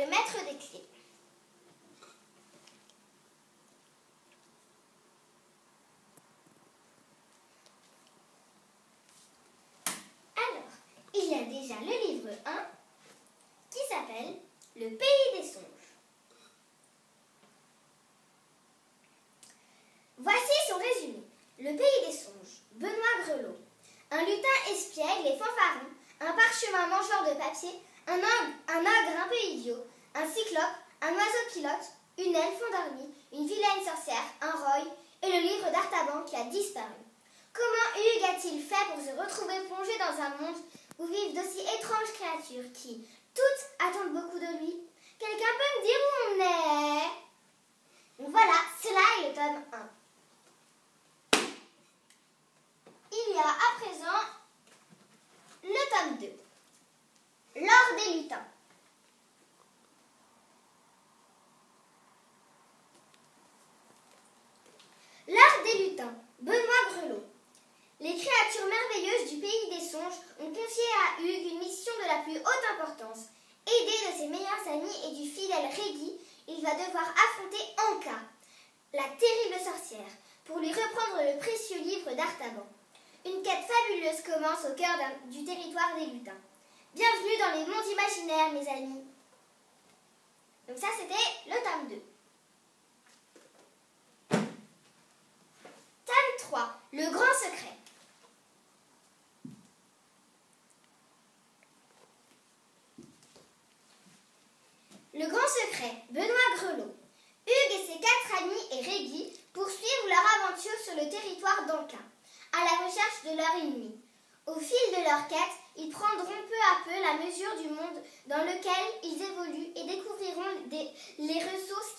le maître des clés. Alors, il y a déjà le livre 1 qui s'appelle Le pays des songes. Voici son résumé. Le pays des songes, Benoît Grelot. Un lutin espiègle et fanfaron, un parchemin mangeur de papier, un ogre un peu idiot, un cyclope, un oiseau pilote, une elfe endormie, une vilaine sorcière, un roy et le livre d'Artaban qui a disparu. Comment Hugues a-t-il fait pour se retrouver plongé dans un monde où vivent d'aussi étranges créatures qui, toutes, attendent beaucoup de lui? Quelqu'un peut me dire où on est? Donc voilà, cela est le tome 1. Il y a à présent le tome 2. L'or des lutins. L'or des lutins, Benoît Grelot. Les créatures merveilleuses du pays des songes ont confié à Hugues une mission de la plus haute importance. Aidé de ses meilleurs amis et du fidèle Régis, il va devoir affronter Anka, la terrible sorcière, pour lui reprendre le précieux livre d'Artaban. Une quête fabuleuse commence au cœur du territoire des lutins. Bienvenue dans les mondes imaginaires, mes amis. Donc ça, c'était le tome 2. Tome 3, le grand secret. Le grand secret, Benoît Grelot. Hugues et ses 4 amis et Régis poursuivent leur aventure sur le territoire d'Anka, à la recherche de leur ennemi. Au fil de leur quête, ils prendront peu à peu la mesure du monde dans lequel ils évoluent et découvriront les ressources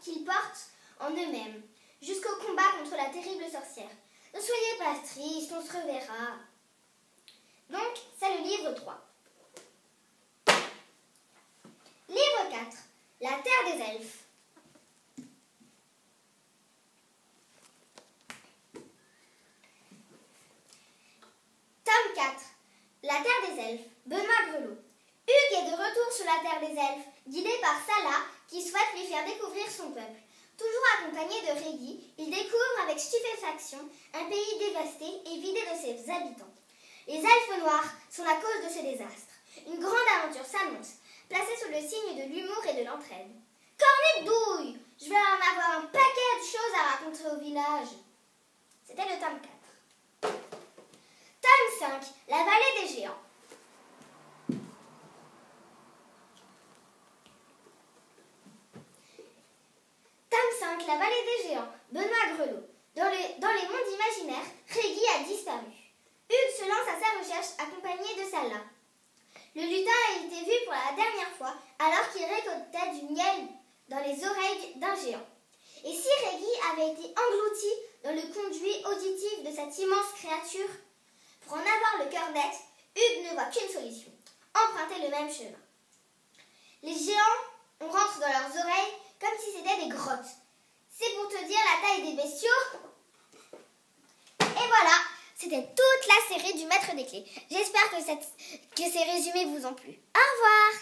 qu'ils portent en eux-mêmes, jusqu'au combat contre la terrible sorcière. Ne soyez pas tristes, on se reverra. Donc, c'est le livre 3. Livre 4, La Terre des Elfes. Tome 4, La Terre des Elfes, Benoît Grelot. Hugues est de retour sur la Terre des Elfes, guidé par Salah, qui souhaite lui faire découvrir son peuple. Toujours accompagné de Régis, il découvre avec stupéfaction un pays dévasté et vidé de ses habitants. Les elfes noirs sont la cause de ce désastre. Une grande aventure s'annonce, placée sous le signe de l'humour et de l'entraide. Cornet de douille, je vais en avoir un paquet de choses à raconter au village. C'était le tome 4. Tome 5, La vallée des géants. Tome 5, La vallée des géants, Benoît Grelot. Dans les mondes imaginaires, Régis a disparu. Hugues se lance à sa recherche accompagné de Salah. Le lutin a été vu pour la dernière fois alors qu'il récoltait du miel dans les oreilles d'un géant. Et si Régis avait été englouti dans le conduit auditif de cette immense créature? Pour en avoir le cœur net, Hugues ne voit qu'une solution, emprunter le même chemin. Les géants, on rentre dans leurs oreilles comme si c'était des grottes. C'est pour te dire la taille des bestiaux. Et voilà, c'était toute la série du Maître des Clés. J'espère que ces résumés vous ont plu. Au revoir!